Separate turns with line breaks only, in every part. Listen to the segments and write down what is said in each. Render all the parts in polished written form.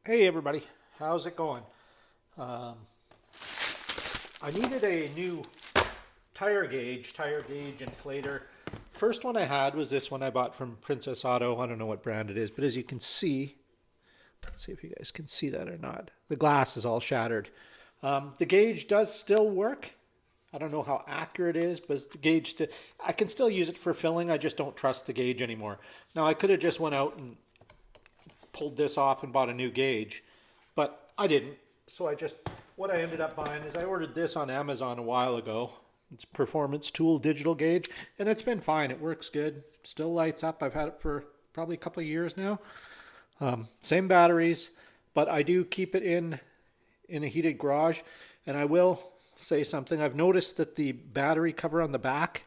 Hey everybody, how's it going? Um, I needed a new tire gauge inflator. First one I had was this one I bought from Princess Auto. I don't know what brand it is, but as you can see, let's see if you guys can see that or not. The glass is all shattered. The gauge does still work. I don't know how accurate it is, but the gauge, I can still use it for filling. I just don't trust the gauge anymore. Now I could have just went out and pulled this off and bought a new gauge, but I didn't. So what I ended up buying is I ordered this on Amazon a while ago. It's Performance Tool digital gauge, and it's been fine. It works good. Still lights up. I've had it for probably a couple of years now. Same batteries, but I do keep it in a heated garage, and I will say something. I've noticed that the battery cover on the back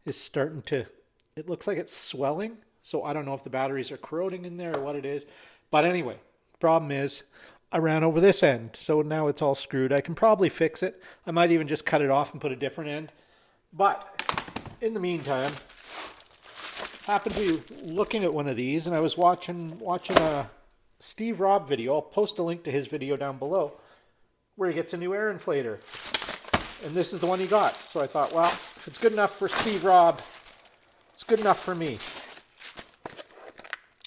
is starting to, it looks like it's swelling. So I don't know if the batteries are corroding in there or what it is. But anyway, problem is I ran over this end. So now it's all screwed. I can probably fix it. I might even just cut it off and put a different end. But in the meantime, happened to be looking at one of these, and I was watching a Steve Robb video. I'll post a link to his video down below where he gets a new air inflator. And this is the one he got. So I thought, well, if it's good enough for Steve Robb, it's good enough for me.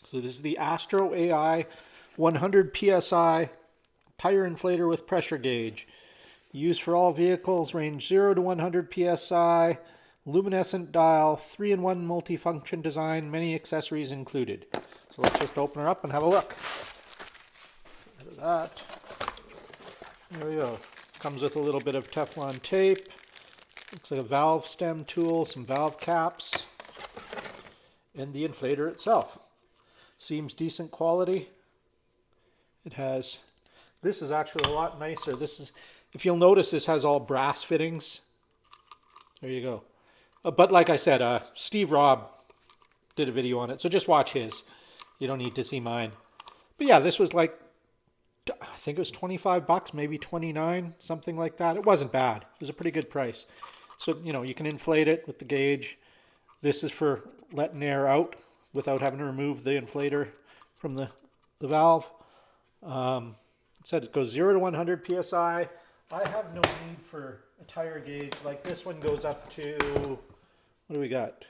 So this is the Astro AI 100 PSI tire inflator with pressure gauge. Used for all vehicles, range 0 to 100 PSI, luminescent dial, 3-in-1 multifunction design, many accessories included. So let's just open her up and have a look. Look at that. There we go. Comes with a little bit of Teflon tape. Looks like a valve stem tool, some valve caps, and the inflator itself. Seems decent quality. It has, this is actually a lot nicer. This is, if you'll notice, this has all brass fittings. There you go. But like I said, Steve Robb did a video on it, so just watch his. You don't need to see mine. But yeah, this was like, I think it was 25 bucks, maybe 29, something like that. It wasn't bad. It was a pretty good price. So, you know, you can inflate it with the gauge. This is for letting air out without having to remove the inflator from the valve. It said it goes 0 to 100 PSI. I have no need for a tire gauge. Like this one goes up to, what do we got?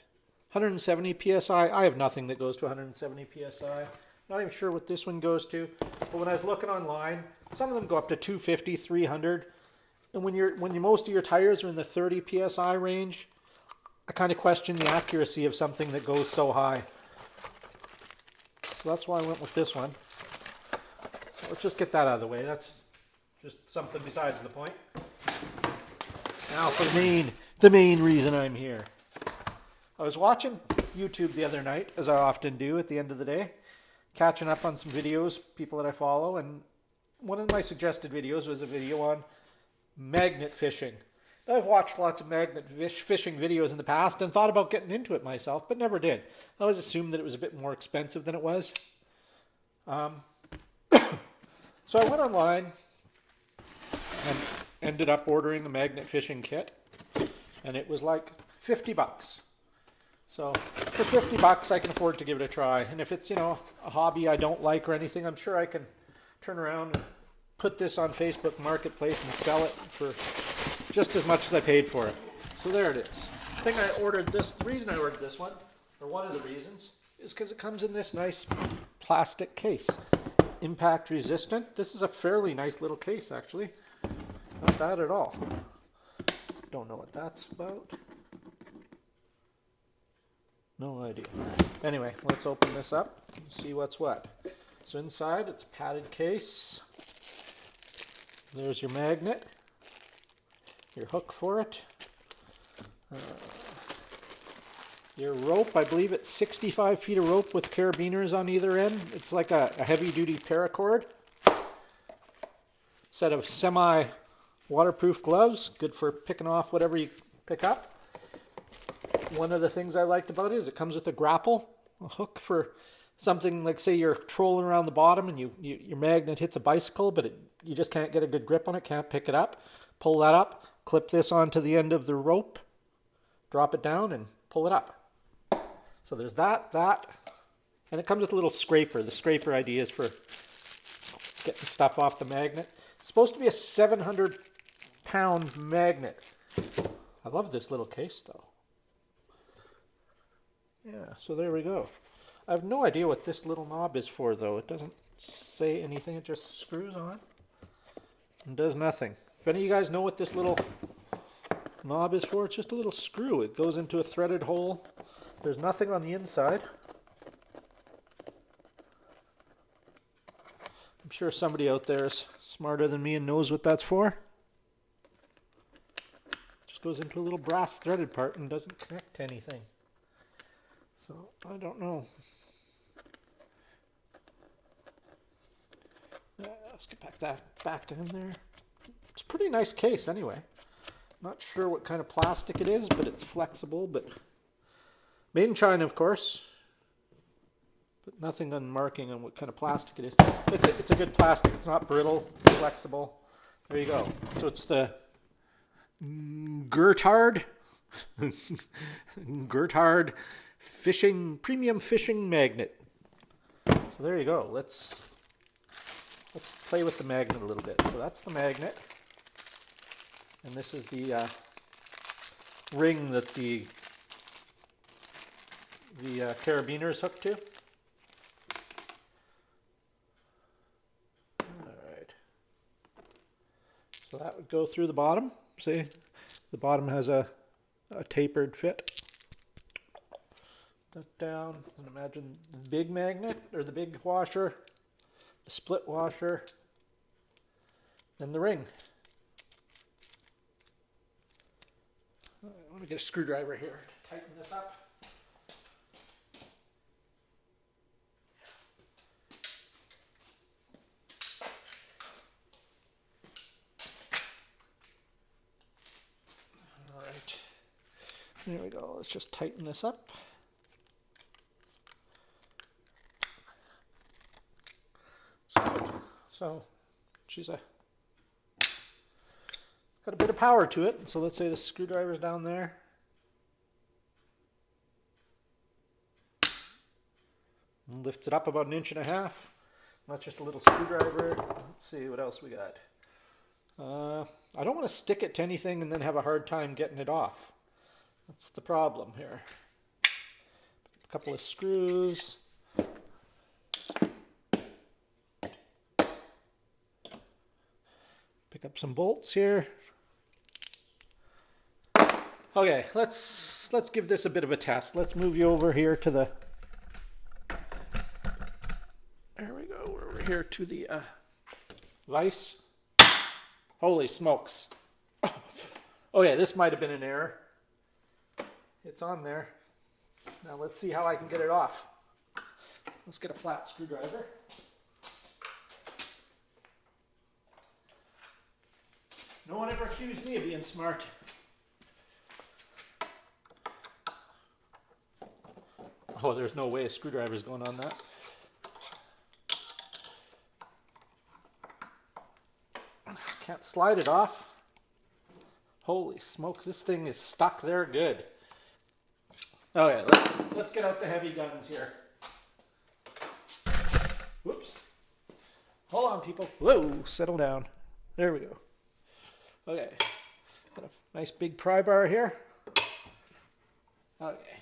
170 PSI. I have nothing that goes to 170 PSI. Not even sure what this one goes to. But when I was looking online, some of them go up to 250, 300. And when most of your tires are in the 30 PSI range, I kind of question the accuracy of something that goes so high. So that's why I went with this one. Let's just get that out of the way. That's just something besides the point. Now for the main reason I'm here. I was watching YouTube the other night, as I often do at the end of the day, catching up on some videos, people that I follow, and one of my suggested videos was a video on magnet fishing. I've watched lots of magnet fishing videos in the past and thought about getting into it myself, but never did. I always assumed that it was a bit more expensive than it was. So I went online and ended up ordering a magnet fishing kit, and it was like 50 bucks. So for 50 bucks, I can afford to give it a try. And if it's, you know, a hobby I don't like or anything, I'm sure I can turn around and put this on Facebook Marketplace and sell it for just as much as I paid for it. So there it is. The reason I ordered this one, or one of the reasons, is because it comes in this nice plastic case. Impact resistant. This is a fairly nice little case, actually. Not bad at all. Don't know what that's about. No idea. Anyway, let's open this up and see what's what. So inside, it's a padded case. There's your magnet. Your hook for it. Your rope, I believe it's 65 feet of rope with carabiners on either end. It's like a heavy-duty paracord. Set of semi-waterproof gloves, good for picking off whatever you pick up. One of the things I liked about it is it comes with a grapple, a hook for something like, say you're trolling around the bottom and your magnet hits a bicycle, but you just can't get a good grip on it, can't pick it up. Pull that up, clip this onto the end of the rope, drop it down, and pull it up. So there's that, and it comes with a little scraper. The scraper idea is for Get the stuff off the magnet. It's supposed to be a 700-pound magnet. I love this little case though. Yeah, so there we go. I have no idea what this little knob is for though. It doesn't say anything. It just screws on and does nothing. If any of you guys know what this little knob is for, it's just a little screw. It goes into a threaded hole. There's nothing on the inside. I'm sure somebody out there is smarter than me and knows what that's for. Just goes into a little brass threaded part and doesn't connect to anything. So I don't know. Let's get back in there. It's a pretty nice case anyway. Not sure what kind of plastic it is, but it's flexible. But made in China, of course. But nothing on marking on what kind of plastic it is. It's a good plastic. It's not brittle. It's flexible. There you go. So it's the Gertard premium fishing magnet. So there you go. Let's play with the magnet a little bit. So that's the magnet, and this is the ring that the carabiner is hooked to. All right. So that would go through the bottom. See, the bottom has a tapered fit. That down, and imagine the big magnet or the big washer, the split washer, and the ring. I want to get a screwdriver here to tighten this up. All right, there we go. Let's just tighten this up. So it's got a bit of power to it. So let's say the screwdriver's down there. And lifts it up about 1.5 inches. Not just a little screwdriver. Let's see what else we got. I don't want to stick it to anything and then have a hard time getting it off. That's the problem here. A couple of screws. Pick up some bolts here. Okay, let's give this a bit of a test. Let's move you over here to the. There we go. We're over here to the vise. Holy smokes! Okay, this might have been an error. It's on there. Now let's see how I can get it off. Let's get a flat screwdriver. No one ever accused me of being smart. Oh, there's no way a screwdriver's going on that. Can't slide it off. Holy smokes, this thing is stuck there good. Okay, let's get out the heavy guns here. Whoops. Hold on, people. Whoa, settle down. There we go. Okay, got a nice big pry bar here. Okay,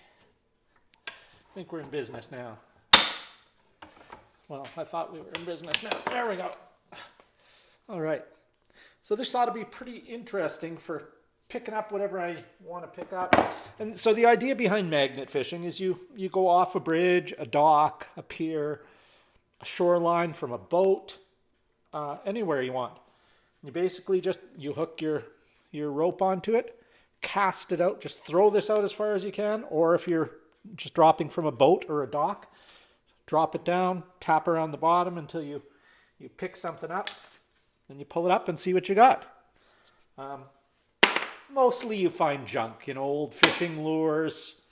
I think we're in business now. Well, I thought we were in business now. There we go. All right, so this ought to be pretty interesting for picking up whatever I want to pick up. And so the idea behind magnet fishing is you go off a bridge, a dock, a pier, a shoreline from a boat, anywhere you want. You basically you hook your rope onto it, cast it out, just throw this out as far as you can, or if you're just dropping from a boat or a dock, drop it down, tap around the bottom until you pick something up, then you pull it up and see what you got. Mostly you find junk, old fishing lures,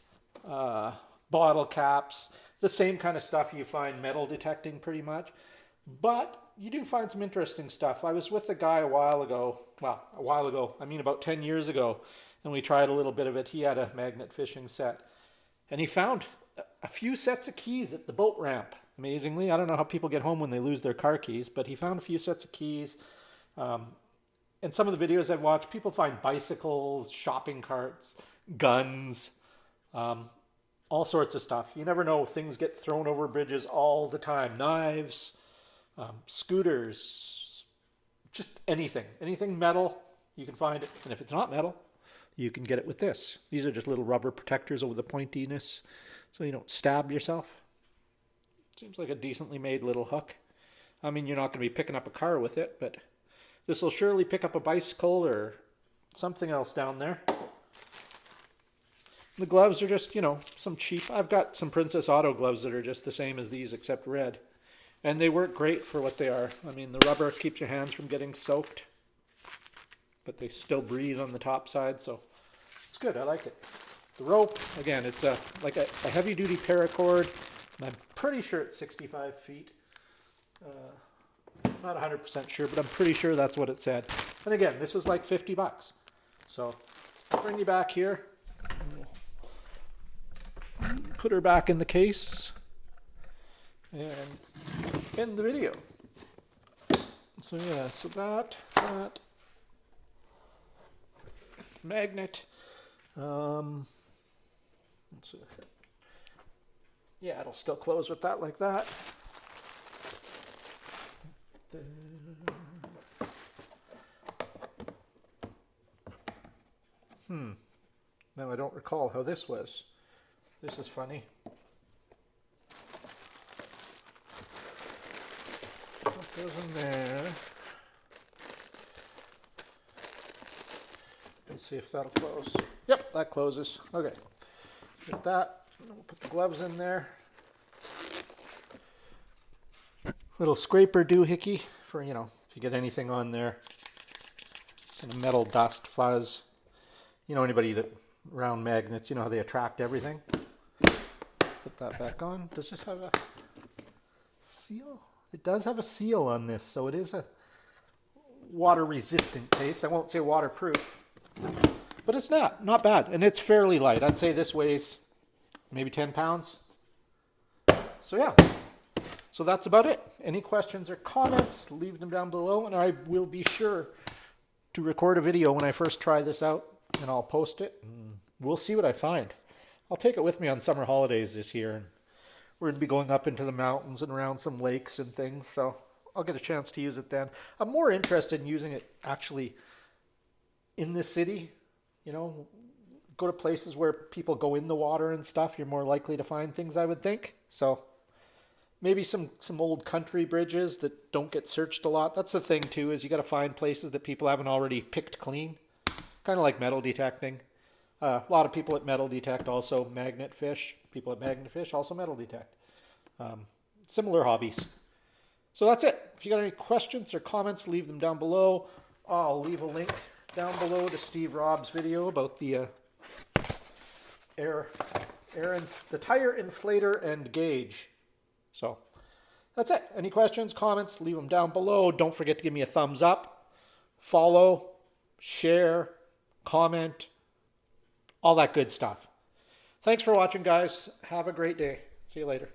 bottle caps, the same kind of stuff you find metal detecting pretty much. But you do find some interesting stuff. I was with a guy a while ago, I mean about 10 years ago, and we tried a little bit of it. He had a magnet fishing set, and he found a few sets of keys at the boat ramp. amazingly. I don't know how people get home when they lose their car keys, but he found a few sets of keys. And some of the videos I've watched, people find bicycles, shopping carts, guns, all sorts of stuff. You never know. Things get thrown over bridges all the time. Knives, scooters, just anything. Anything metal, you can find it. And if it's not metal, you can get it with this. These are just little rubber protectors over the pointiness so you don't stab yourself. Seems like a decently made little hook. I mean, you're not going to be picking up a car with it, but this will surely pick up a bicycle or something else down there. The gloves are just, you know, some cheap. I've got some Princess Auto gloves that are just the same as these except red. And they work great for what they are. I mean, the rubber keeps your hands from getting soaked, but they still breathe on the top side, so it's good. I like it. The rope, again, it's like a heavy-duty paracord, and I'm pretty sure it's 65 feet. Not 100% sure, but I'm pretty sure that's what it said. And again, this was like 50 bucks. So I'll bring you back here. Put her back in the case and end the video. So yeah, so that magnet. Let's see. Yeah, it'll still close with that like that. Now I don't recall how this was. This is funny. What goes in there? Let's see if that'll close. Yep, that closes. Okay. Get that. We'll put the gloves in there. Little scraper doohickey for, you know, if you get anything on there. Kind of metal dust, fuzz. You know, anybody that around magnets, you know how they attract everything. Put that back on. Does this have a seal? It does have a seal on this, so it is a water resistant case. I won't say waterproof, but it's not bad, and it's fairly light. I'd say this weighs maybe 10 pounds. So yeah, so that's about it. Any questions or comments, leave them down below, and I will be sure to record a video when I first try this out, and I'll post it, and we'll see what I find. I'll take it with me on summer holidays this year, and we're going to be going up into the mountains and around some lakes and things, so I'll get a chance to use it then. I'm more interested in using it actually in the city, you know, go to places where people go in the water and stuff. You're more likely to find things, I would think. So maybe some old country bridges that don't get searched a lot. That's the thing too, is you got to find places that people haven't already picked clean. Kind of like metal detecting. A lot of people at metal detect also magnet fish. People at magnet fish also metal detect. Similar hobbies. So that's it. If you got any questions or comments, leave them down below. I'll leave a link down below to Steve Robb's video about the the tire inflator and gauge. So that's it. Any questions, comments, leave them down below. Don't forget to give me a thumbs up, follow, share, comment, all that good stuff. Thanks for watching, guys. Have a great day. See you later.